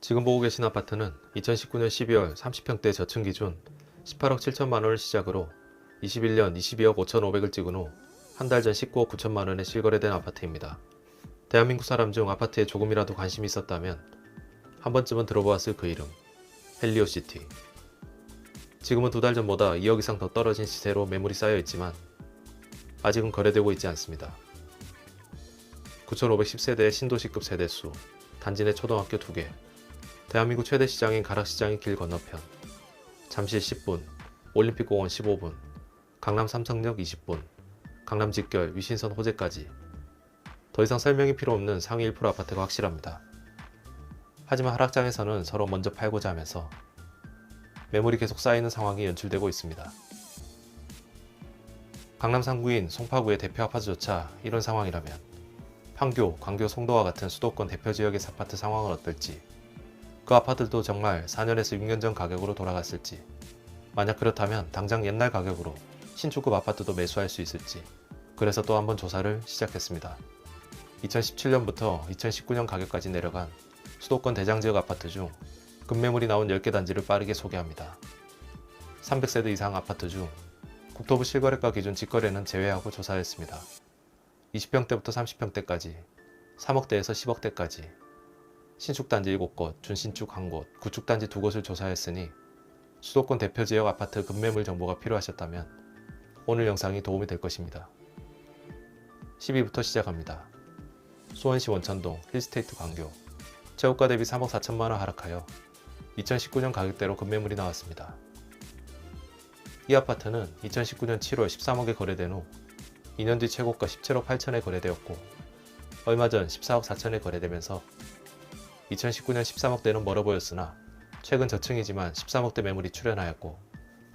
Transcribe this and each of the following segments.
지금 보고 계신 아파트는 2019년 12월 30평대 저층 기준 18억 7천만원을 시작으로 21년 22억 5천5백을 찍은 후 한 달 전 19억 9천만원에 실거래된 아파트입니다. 대한민국 사람 중 아파트에 조금이라도 관심이 있었다면 한 번쯤은 들어보았을 그 이름, 헬리오시티. 지금은 두 달 전보다 2억 이상 더 떨어진 시세로 매물이 쌓여 있지만 아직은 거래되고 있지 않습니다. 9,510세대의 신도시급 세대수, 단지 내 초등학교 2개, 대한민국 최대 시장인 가락시장의 길 건너편, 잠실 10분, 올림픽공원 15분, 강남 삼성역 20분, 강남 직결 위신선 호재까지 더 이상 설명이 필요 없는 상위 1% 아파트가 확실합니다. 하지만 하락장에서는 서로 먼저 팔고자 하면서 매물이 계속 쌓이는 상황이 연출되고 있습니다. 강남 3구인 송파구의 대표 아파트조차 이런 상황이라면 판교, 광교, 송도와 같은 수도권 대표 지역의 아파트 상황은 어떨지, 그 아파트도 정말 4년에서 6년 전 가격으로 돌아갔을지, 만약 그렇다면 당장 옛날 가격으로 신축급 아파트도 매수할 수 있을지, 그래서 또 한 번 조사를 시작했습니다. 2017년부터 2019년 가격까지 내려간 수도권 대장지역 아파트 중 급매물이 나온 10개 단지를 빠르게 소개합니다. 300세대 이상 아파트 중 국토부 실거래가 기준 직거래는 제외하고 조사했습니다. 20평대부터 30평대까지, 3억대에서 10억대까지, 신축단지 7곳, 준신축 1곳, 구축단지 2곳을 조사했으니 수도권 대표 지역 아파트 급매물 정보가 필요하셨다면 오늘 영상이 도움이 될 것입니다. 10위부터 시작합니다. 수원시 원천동 힐스테이트 광교, 최고가 대비 3억 4천만원 하락하여 2019년 가격대로 급매물이 나왔습니다. 이 아파트는 2019년 7월 13억에 거래된 후 2년 뒤 최고가 17억 8천에 거래되었고 얼마 전 14억 4천에 거래되면서 2019년 13억대는 멀어 보였으나 최근 저층이지만 13억대 매물이 출현하였고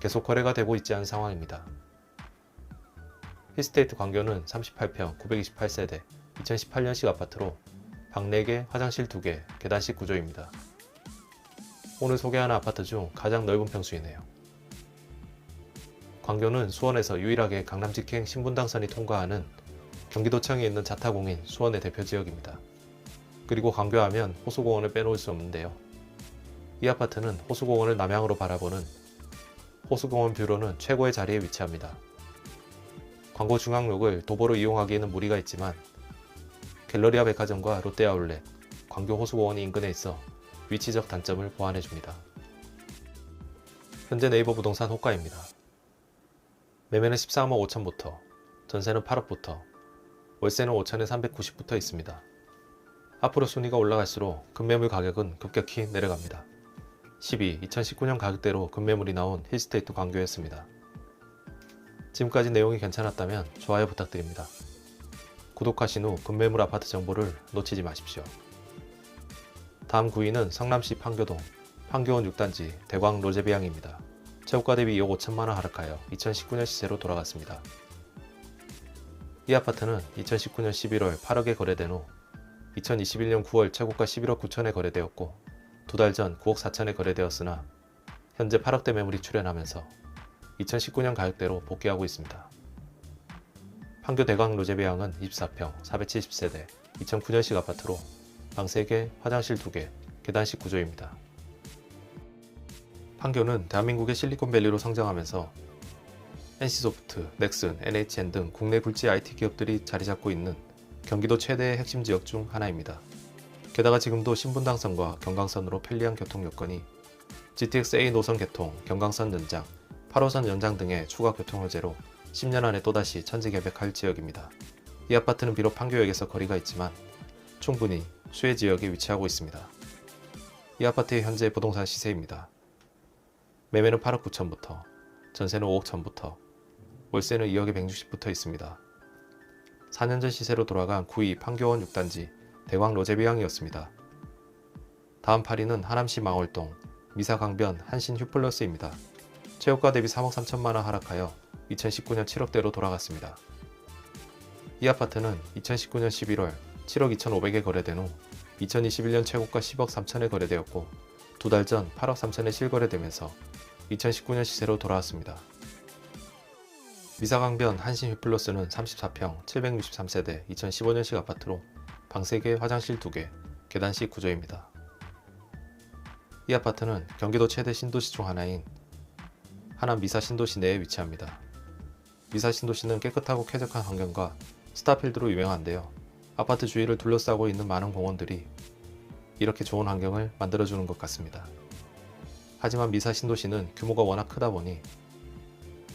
계속 거래가 되고 있지 않은 상황입니다. 힐스테이트 광교는 38평 928세대 2018년식 아파트로 방 4개, 화장실 2개, 계단식 구조입니다. 오늘 소개하는 아파트 중 가장 넓은 평수이네요. 광교는 수원에서 유일하게 강남 직행 신분당선이 통과하는 경기도청에 있는 자타공인 수원의 대표 지역입니다. 그리고 광교하면 호수공원을 빼놓을 수 없는데요. 이 아파트는 호수공원을 남향으로 바라보는 호수공원 뷰로는 최고의 자리에 위치합니다. 광고 중앙역을 도보로 이용하기에는 무리가 있지만 갤러리아 백화점과 롯데아울렛, 광교 호수공원이 인근에 있어 위치적 단점을 보완해줍니다. 현재 네이버 부동산 호가입니다. 매매는 13억 5천부터, 전세는 8억부터, 월세는 5천에 390부터 있습니다. 앞으로 순위가 올라갈수록 급매물 가격은 급격히 내려갑니다. 10위, 2019년 가격대로 급매물이 나온 힐스테이트 광교였습니다. 지금까지 내용이 괜찮았다면 좋아요 부탁드립니다. 구독하신 후 급매물 아파트 정보를 놓치지 마십시오. 다음 9위는 성남시 판교동, 판교원 6단지 대광 로제비앙입니다. 최고가 대비 2억 5천만원 하락하여 2019년 시세로 돌아갔습니다. 이 아파트는 2019년 11월 8억에 거래된 후 2021년 9월 최고가 11억 9천에 거래되었고 두 달 전 9억 4천에 거래되었으나 현재 8억대 매물이 출현하면서 2019년 가격대로 복귀하고 있습니다. 판교 대광 로제비앙은 24평 470세대 2009년식 아파트로 방 3개, 화장실 2개, 계단식 구조입니다. 판교는 대한민국의 실리콘밸리로 성장하면서 NC소프트, 넥슨, NHN 등 국내 굴지 IT 기업들이 자리 잡고 있는 경기도 최대의 핵심 지역 중 하나입니다. 게다가 지금도 신분당선과 경강선으로 편리한 교통 여건이 GTX-A 노선 개통, 경강선 연장, 8호선 연장 등의 추가 교통 호재로 10년 안에 또다시 천지개벽할 지역입니다. 이 아파트는 비록 판교역에서 거리가 있지만 충분히 수혜 지역에 위치하고 있습니다. 이 아파트의 현재 부동산 시세입니다. 매매는 8억 9천부터, 전세는 5억 천부터, 월세는 2억에 160부터 있습니다. 4년 전 시세로 돌아간 9위 판교원 6단지 대광 로제비앙이었습니다. 다음 8위는 하남시 망월동 미사강변 한신 휴플러스입니다. 최고가 대비 3억 3천만원 하락하여 2019년 7억대로 돌아갔습니다. 이 아파트는 2019년 11월 7억 2천5백에 거래된 후 2021년 최고가 10억 3천에 거래되었고 두 달 전 8억 3천에 실거래되면서 2019년 시세로 돌아왔습니다. 미사강변 한신 휴플러스는 34평 763세대 2015년식 아파트로 방 3개, 화장실 2개, 계단식 구조입니다. 이 아파트는 경기도 최대 신도시 중 하나인 하남 미사 신도시 내에 위치합니다. 미사 신도시는 깨끗하고 쾌적한 환경과 스타필드로 유명한데요. 아파트 주위를 둘러싸고 있는 많은 공원들이 이렇게 좋은 환경을 만들어주는 것 같습니다. 하지만 미사 신도시는 규모가 워낙 크다 보니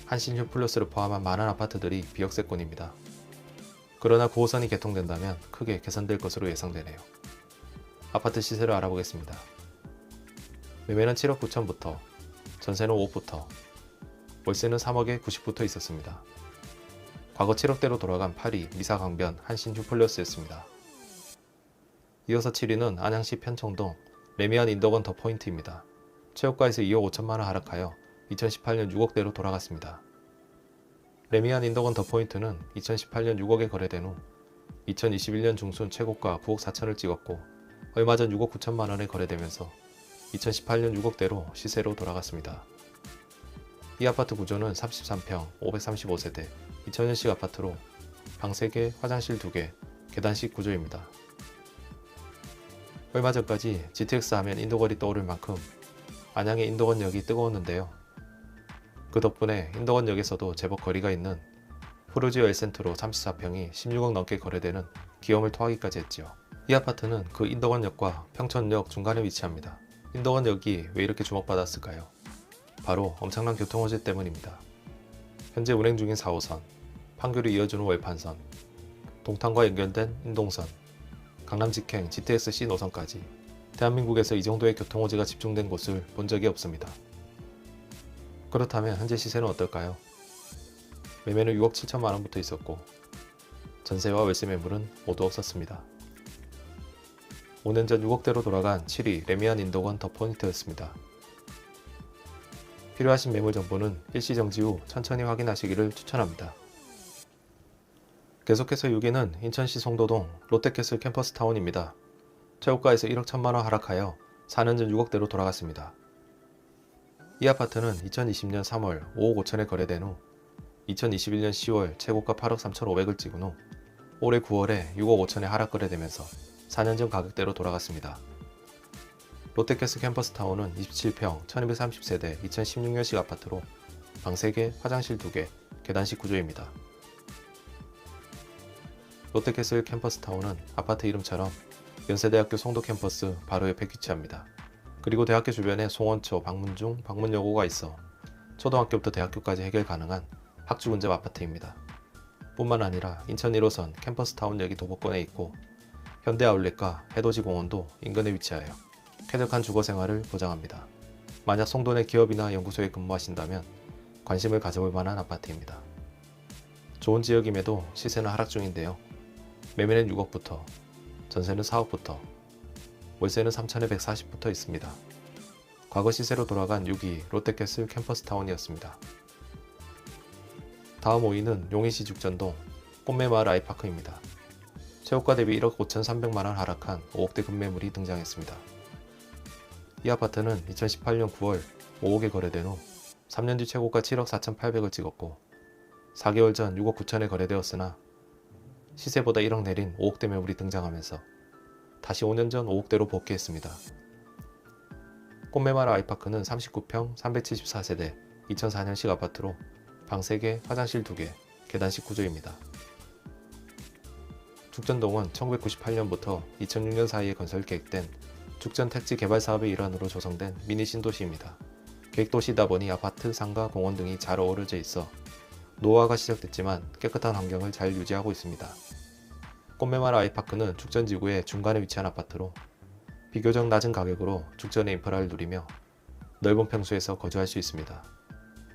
한신 휴플러스를 포함한 많은 아파트들이 비역세권입니다. 그러나 9호선이 개통된다면 크게 개선될 것으로 예상되네요. 아파트 시세를 알아보겠습니다. 매매는 7억 9천부터, 전세는 5억부터, 월세는 3억에 90부터 있었습니다. 과거 7억대로 돌아간 8위 미사 강변 한신 휴플러스였습니다. 이어서 7위는 안양시 편청동 레미안 인덕원 더 포인트입니다. 최고가에서 2억 5천만원 하락하여 2018년 6억대로 돌아갔습니다. 레미안 인덕원 더 포인트는 2018년 6억에 거래된 후 2021년 중순 최고가 9억 4천을 찍었고 얼마 전 6억 9천만원에 거래되면서 2018년 6억대로 시세로 돌아갔습니다. 이 아파트 구조는 33평 535세대 2000년식 아파트로 방 3개, 화장실 2개, 계단식 구조입니다. 얼마 전까지 GTX 하면 인도거리 떠오를 만큼 안양의 인도건역이 뜨거웠는데요. 그 덕분에 인도건역에서도 제법 거리가 있는 푸르지오 엘센트로 34평이 16억 넘게 거래되는 기염을 토하기까지 했지요. 이 아파트는 그 인도건역과 평촌역 중간에 위치합니다. 인도건역이 왜 이렇게 주목받았을까요? 바로 엄청난 교통호재 때문입니다. 현재 운행 중인 4호선, 판교를 이어주는 월판선, 동탄과 연결된 인동선, 강남 직행 GTX-C 노선까지 대한민국에서 이 정도의 교통호재가 집중된 곳을 본 적이 없습니다. 그렇다면 현재 시세는 어떨까요? 매매는 6억 7천만원부터 있었고 전세와 월세 매물은 모두 없었습니다. 5년 전 6억대로 돌아간 7위 레미안 인덕원 더 포인트였습니다. 필요하신 매물 정보는 일시정지 후 천천히 확인하시기를 추천합니다. 계속해서 6위는 인천시 송도동 롯데캐슬 캠퍼스타운입니다. 최고가에서 1억 1천만원 하락하여 4년 전 6억대로 돌아갔습니다. 이 아파트는 2020년 3월 5억 5천에 거래된 후 2021년 10월 최고가 8억 3천5백을 찍은 후 올해 9월에 6억 5천에 하락 거래되면서 4년 전 가격대로 돌아갔습니다. 롯데캐슬 캠퍼스타운은 27평 1230세대 2016년식 아파트로 방 3개, 화장실 2개, 계단식 구조입니다. 롯데캐슬 캠퍼스타운은 아파트 이름처럼 연세대학교 송도 캠퍼스 바로 옆에 위치합니다. 그리고 대학교 주변에 송원초, 방문중, 방문여고가 있어 초등학교부터 대학교까지 해결 가능한 학주근접 아파트입니다. 뿐만 아니라 인천 1호선 캠퍼스타운역이 도보권에 있고 현대아울렛과 해돋이공원도 인근에 위치하여 쾌적한 주거생활을 보장합니다. 만약 송도 내 기업이나 연구소에 근무하신다면 관심을 가져볼 만한 아파트입니다. 좋은 지역임에도 시세는 하락 중인데요. 매매는 6억부터, 전세는 4억부터, 월세는 3천에 140부터 있습니다. 과거 시세로 돌아간 6위 롯데캐슬 캠퍼스타운이었습니다. 다음 5위는 용인시 죽전동 꽃매마을 아이파크입니다. 최고가 대비 1억 5,300만원 하락한 5억대 급매물이 등장했습니다. 이 아파트는 2018년 9월 5억에 거래된 후 3년 뒤 최고가 7억 4,800을 찍었고 4개월 전 6억 9천에 거래되었으나 시세보다 1억 내린 5억대 매물이 등장하면서 다시 5년 전 5억대로 복귀했습니다. 꽃매마을 아이파크는 39평 374세대 2004년식 아파트로 방 3개, 화장실 2개, 계단식 구조입니다. 죽전동은 1998년부터 2006년 사이에 건설 계획된 죽전 택지 개발 사업의 일환으로 조성된 미니 신도시입니다. 계획도시이다 보니 아파트, 상가, 공원 등이 잘 어우러져 있어 노후화가 시작됐지만 깨끗한 환경을 잘 유지하고 있습니다. 꽃매마을 아이파크는 죽전지구의 중간에 위치한 아파트로 비교적 낮은 가격으로 죽전의 인프라를 누리며 넓은 평수에서 거주할 수 있습니다.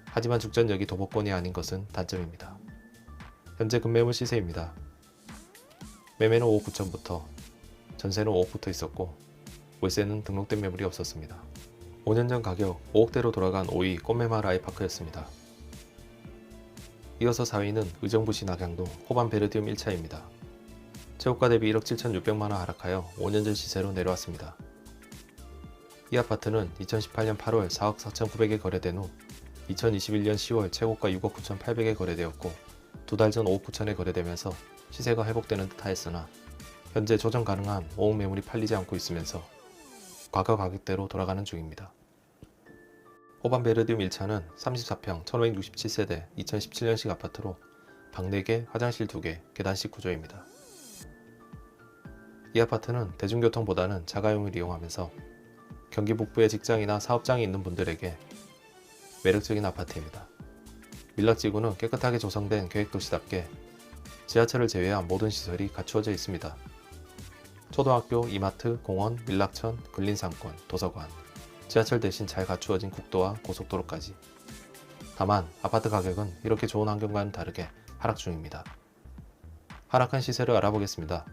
하지만 죽전역이 도보권이 아닌 것은 단점입니다. 현재 급매물 시세입니다. 매매는 5억 9천부터, 전세는 5억부터 있었고 월세는 등록된 매물이 없었습니다. 5년 전 가격 5억대로 돌아간 5위 꽃매마을 아이파크였습니다. 이어서 4위는 의정부시 낙양동 호반 베르디움 1차입니다. 최고가 대비 1억 7,600만원 하락하여 5년 전 시세로 내려왔습니다. 이 아파트는 2018년 8월 4억 4,900에 거래된 후 2021년 10월 최고가 6억 9,800에 거래되었고 2달 전 5억 9천에 거래되면서 시세가 회복되는 듯 하였으나 현재 조정 가능한 5억 매물이 팔리지 않고 있으면서 과거 가격대로 돌아가는 중입니다. 호반 베르디움 1차는 34평 1567세대 2017년식 아파트로 방 4개, 화장실 2개, 계단식 구조입니다. 이 아파트는 대중교통보다는 자가용을 이용하면서 경기 북부에 직장이나 사업장이 있는 분들에게 매력적인 아파트입니다. 밀락지구는 깨끗하게 조성된 계획도시답게 지하철을 제외한 모든 시설이 갖추어져 있습니다. 초등학교, 이마트, 공원, 밀락천, 근린상권, 도서관, 지하철 대신 잘 갖추어진 국도와 고속도로까지. 다만 아파트 가격은 이렇게 좋은 환경과는 다르게 하락 중입니다. 하락한 시세를 알아보겠습니다.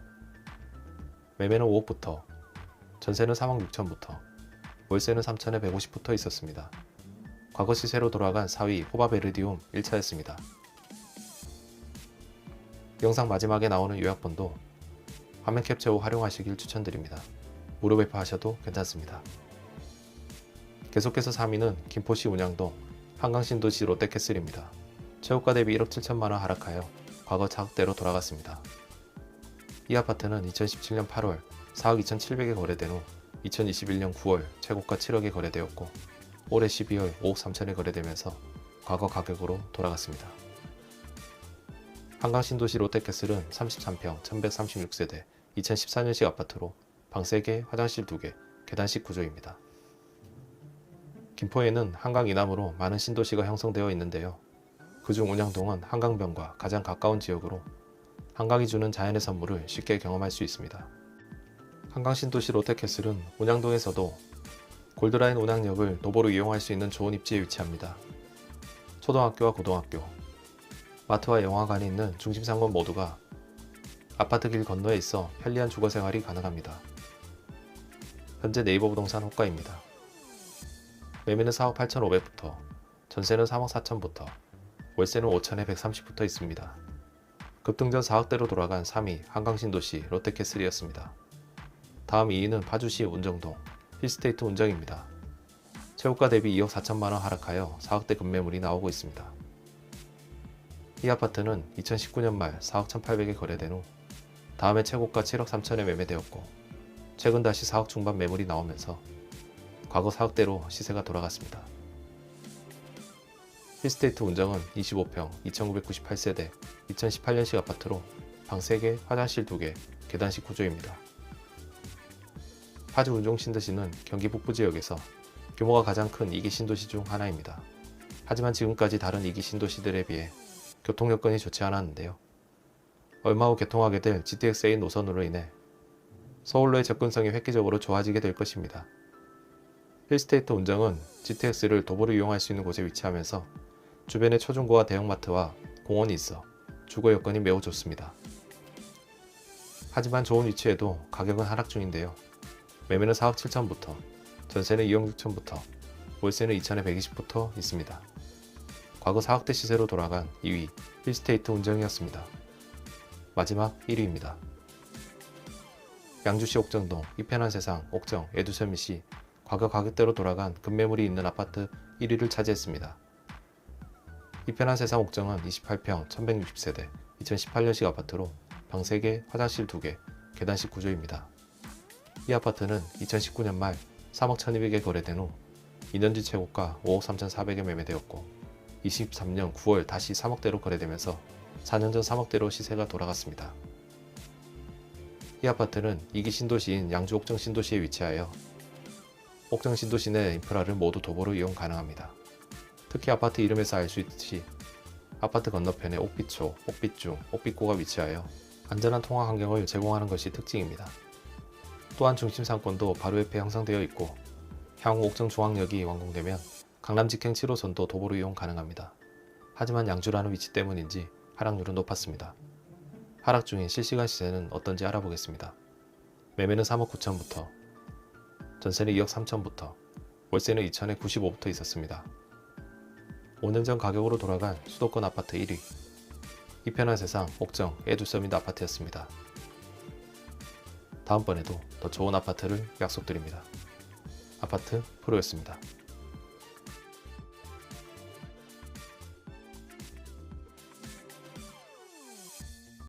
매매는 5억부터, 전세는 3억 6천부터, 월세는 3천에 150부터 있었습니다. 과거 시세로 돌아간 4위 호바베르디움 1차였습니다. 영상 마지막에 나오는 요약본도 화면 캡처 후 활용하시길 추천드립니다. 무료 배포하셔도 괜찮습니다. 계속해서 3위는 김포시 운양동 한강신도시 롯데캐슬입니다. 최고가 대비 1억 7천만원 하락하여 과거 자극대로 돌아갔습니다. 이 아파트는 2017년 8월 4억 2,700에 거래된 후 2021년 9월 최고가 7억에 거래되었고 올해 12월 5억 3천에 거래되면서 과거 가격으로 돌아갔습니다. 한강신도시 롯데캐슬은 33평 1136세대 2014년식 아파트로 방 3개, 화장실 2개, 계단식 구조입니다. 김포에는 한강 이남으로 많은 신도시가 형성되어 있는데요. 그중 운양동은 한강변과 가장 가까운 지역으로 한강이 주는 자연의 선물을 쉽게 경험할 수 있습니다. 한강신도시 롯데캐슬은 운양동에서도 골드라인 운항역을 도보로 이용할 수 있는 좋은 입지에 위치합니다. 초등학교와 고등학교, 마트와 영화관이 있는 중심상권 모두가 아파트 길 건너에 있어 편리한 주거생활이 가능합니다. 현재 네이버 부동산 호가입니다. 매매는 4억 8,500부터, 전세는 3억 4천부터, 월세는 5천에 130부터 있습니다. 급등전 4억대로 돌아간 3위 한강신도시 롯데캐슬이었습니다. 다음 2위는 파주시 운정동 힐스테이트 운정입니다. 최고가 대비 2억 4천만원 하락하여 4억대 급매물이 나오고 있습니다. 이 아파트는 2019년 말 4억 1,800에 거래된 후 다음해 최고가 7억 3천에 매매되었고 최근 다시 4억 중반 매물이 나오면서 과거 4억대로 시세가 돌아갔습니다. 힐스테이트 운정은 25평 2998세대 2018년식 아파트로 방 3개, 화장실 2개, 계단식 구조입니다. 파주 운정 신도시는 경기 북부 지역에서 규모가 가장 큰 2기 신도시 중 하나입니다. 하지만 지금까지 다른 2기 신도시들에 비해 교통 여건이 좋지 않았는데요. 얼마 후 개통하게 될 GTX-A 노선으로 인해 서울로의 접근성이 획기적으로 좋아지게 될 것입니다. 힐스테이트 운정은 GTX를 도보로 이용할 수 있는 곳에 위치하면서 주변에 초중고와 대형마트와 공원이 있어 주거 여건이 매우 좋습니다. 하지만 좋은 위치에도 가격은 하락 중인데요. 매매는 4억 7천부터, 전세는 2억 6천부터, 월세는 2천에 120부터 있습니다. 과거 4억대 시세로 돌아간 2위 힐스테이트 운정이었습니다. 마지막 1위입니다. 양주시 옥정동 이편한 세상 옥정 에듀섬시 과거 가격대로 돌아간 급매물이 있는 아파트 1위를 차지했습니다. 이편한 세상 옥정은 28평 1160세대 2018년식 아파트로 방 3개, 화장실 2개, 계단식 구조입니다. 이 아파트는 2019년 말 3억 1200에 거래된 후 2년지 최고가 5억 3400에 매매되었고 23년 9월 다시 3억대로 거래되면서 4년 전 3억대로 시세가 돌아갔습니다. 이 아파트는 2기 신도시인 양주 옥정 신도시에 위치하여 옥정 신도시 내 인프라를 모두 도보로 이용 가능합니다. 특히 아파트 이름에서 알 수 있듯이 아파트 건너편에 옥빛초, 옥빛중, 옥빛고가 위치하여 안전한 통학 환경을 제공하는 것이 특징입니다. 또한 중심 상권도 바로 옆에 형성되어 있고 향후 옥정 중앙역이 완공되면 강남 직행 7호선도 도보로 이용 가능합니다. 하지만 양주라는 위치 때문인지 하락률은 높았습니다. 하락 중인 실시간 시세는 어떤지 알아보겠습니다. 매매는 3억 9천부터, 전세는 2억 3천부터, 월세는 2천에 95부터 있었습니다. 5년 전 가격으로 돌아간 수도권 아파트 1위 이편한 세상 옥정 에듀서밋 아파트였습니다. 다음번에도 더 좋은 아파트를 약속드립니다. 아파트 프로였습니다.